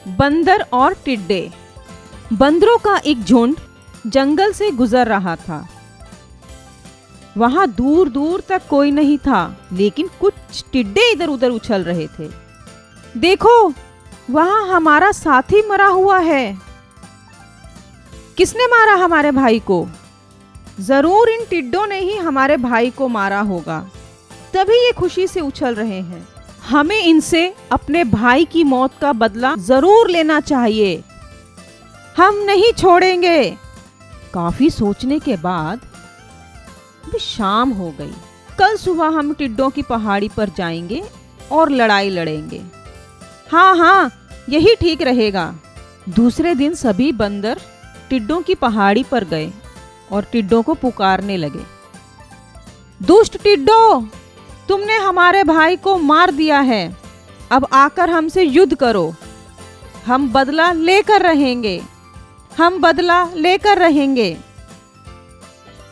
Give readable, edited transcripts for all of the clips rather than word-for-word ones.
बंदर और टिड्डे। बंदरों का एक झुंड जंगल से गुजर रहा था। वहां दूर दूर तक कोई नहीं था, लेकिन कुछ टिड्डे इधर उधर उछल रहे थे। देखो, वहां हमारा साथी मरा हुआ है। किसने मारा हमारे भाई को? जरूर इन टिड्डों ने ही हमारे भाई को मारा होगा, तभी ये खुशी से उछल रहे हैं। हमें इनसे अपने भाई की मौत का बदला जरूर लेना चाहिए। हम नहीं छोड़ेंगे। काफी सोचने के बाद अभी शाम हो गई। कल सुबह हम टिड्डों की पहाड़ी पर जाएंगे और लड़ाई लड़ेंगे। हाँ हाँ, यही ठीक रहेगा। दूसरे दिन सभी बंदर टिड्डों की पहाड़ी पर गए और टिड्डों को पुकारने लगे। दुष्ट टिड्डों, तुमने हमारे भाई को मार दिया है। अब आकर हमसे युद्ध करो। हम बदला लेकर रहेंगे। हम बदला लेकर रहेंगे।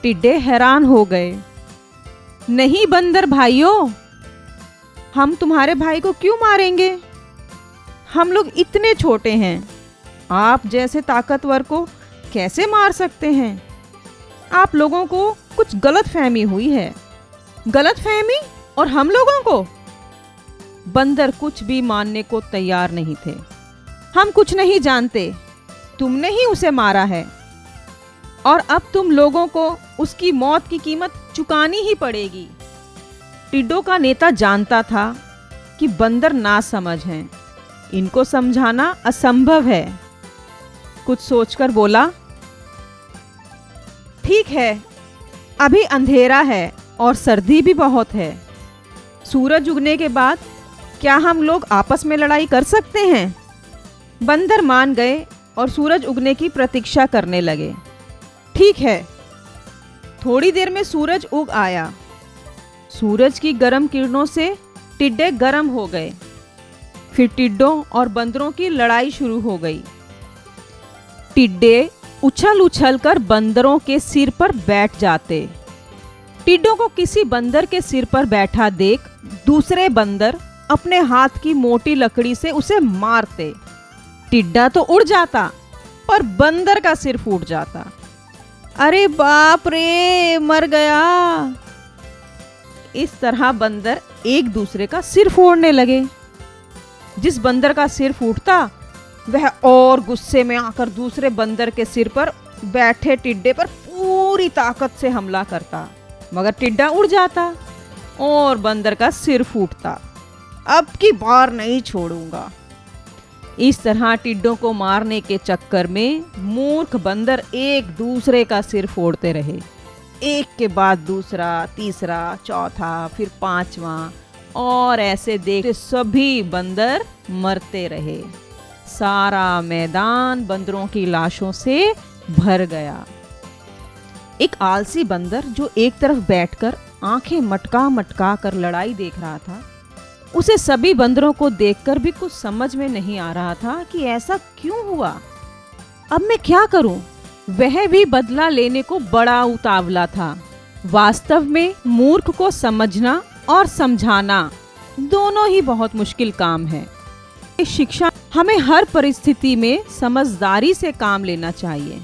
टिड्डे हैरान हो गए। नहीं बंदर भाइयों, हम तुम्हारे भाई को क्यों मारेंगे? हम लोग इतने छोटे हैं। आप जैसे ताकतवर को कैसे मार सकते हैं? आप लोगों को कुछ गलतफहमी हुई है। गलतफहमी? और हम लोगों को? बंदर कुछ भी मानने को तैयार नहीं थे। हम कुछ नहीं जानते। तुमने ही उसे मारा है और अब तुम लोगों को उसकी मौत की कीमत चुकानी ही पड़ेगी। टिड्डों का नेता जानता था कि बंदर नासमझ हैं। इनको समझाना असंभव है। कुछ सोचकर बोला, ठीक है, अभी अंधेरा है और सर्दी भी बहुत है। सूरज उगने के बाद क्या हम लोग आपस में लड़ाई कर सकते हैं? बंदर मान गए और सूरज उगने की प्रतीक्षा करने लगे। ठीक है। थोड़ी देर में सूरज उग आया। सूरज की गर्म किरणों से टिड्डे गर्म हो गए। फिर टिड्डों और बंदरों की लड़ाई शुरू हो गई। टिड्डे उछल उछल कर बंदरों के सिर पर बैठ जाते। टिड्डों को किसी बंदर के सिर पर बैठा देख दूसरे बंदर अपने हाथ की मोटी लकड़ी से उसे मारते। टिड्डा तो उड़ जाता, पर बंदर का सिर फूट जाता। अरे बाप रे, मर गया। इस तरह बंदर एक दूसरे का सिर फोड़ने लगे। जिस बंदर का सिर फूटता, वह और गुस्से में आकर दूसरे बंदर के सिर पर बैठे टिड्डे पर पूरी ताकत से हमला करता, मगर टिड्डा उड़ जाता और बंदर का सिर फूटता। अब की बार नहीं छोड़ूंगा। इस तरह टिड्डों को मारने के चक्कर में मूर्ख बंदर एक दूसरे का सिर फोड़ते रहे। एक के बाद दूसरा, तीसरा, चौथा, फिर पांचवा, और ऐसे देखते सभी बंदर मरते रहे। सारा मैदान बंदरों की लाशों से भर गया। एक आलसी बंदर जो एक तरफ बैठकर आंखें मटका मटका कर लड़ाई देख रहा था, उसे सभी बंदरों को देखकर भी कुछ समझ में नहीं आ रहा था कि ऐसा क्यों हुआ। अब मैं क्या करूं? वह भी बदला लेने को बड़ा उतावला था। वास्तव में मूर्ख को समझना और समझाना दोनों ही बहुत मुश्किल काम है। शिक्षा हमें हर परिस्थिति में समझदारी से काम लेना चाहिए।